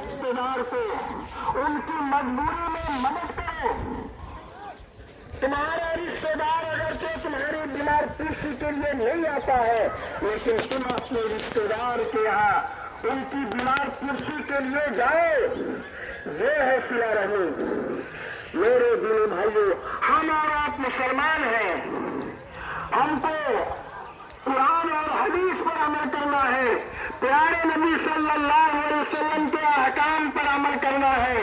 रिश्तेदार को उनकी मजबूरी में मदद करो। तुम्हारा रिश्तेदार अगर तो तुम्हारी बीमार पुष्टि के लिए नहीं आता है, लेकिन तुम अपने रिश्तेदार के यहाँ उनकी बीमार पुष्टि के लिए जाओ, ये है सिला रहमी। मेरे दिली भाइयों, हम और आप मुसलमान हैं, हमको कुरान और हदीस पर अमल करना है, प्यारे नबी सल्लल्लाहु अलैहि वसल्लम के अहकाम पर अमल करना है।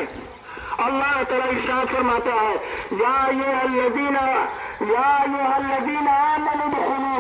अल्लाह तआला इरशाद फरमाता है, या अय्युहल्लज़ीना आमनू दुखुलू